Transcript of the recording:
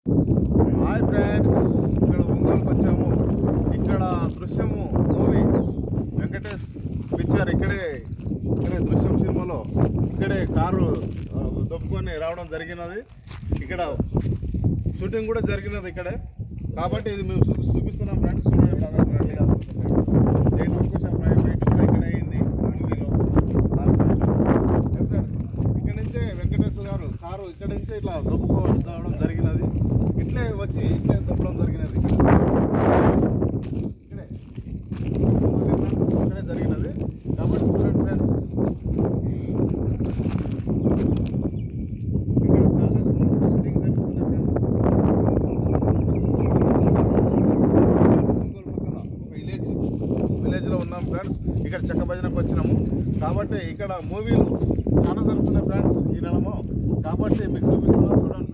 Hi friends, ఇక్కడ ఒంగోలుకి వచ్చాము. ఇక్కడ దృశ్యము మూవీ వెంకటేష్ పిక్చర్ ఇక్కడే దృశ్యం సినిమాలో ఇక్కడే కారు దొప్పుకొని రావడం జరిగినది. ఇక్కడ షూటింగ్ కూడా జరిగినది ఇక్కడే, కాబట్టి ఇది మేము చూపిస్తున్నాం ఫ్రెండ్స్. చూడండి, నేను వచ్చాం బయట కూడా ఇక్కడ అయింది మూవీలో. ఫ్రెండ్స్, ఇక్కడ నుంచే వెంకటేష్ గారు కారు ఇక్కడ నుంచే ఇట్లా దొప్పుకోవడం జరిగినది. ఇట్లే వచ్చి ఇట్లే దొప్పడం జరిగినది. ఇక్కడే జరిగినది కాబట్టి చూడండి ఫ్రెండ్స్. ఇక్కడ చాలా సినిమా షూటింగ్ జరుగుతుంది ఫ్రెండ్స్. ఒంగోలు పక్కన ఒక విలేజ్లో ఉన్నాం ఫ్రెండ్స్. ఇక్కడ చెక్క భజనకు వచ్చినాము కాబట్టి ఇక్కడ మూవీలు చాలా జరుగుతున్నాయి ఫ్రెండ్స్ ఈ నెలలో. కాబట్టి మీకు చూపిస్తున్నాం, చూడండి.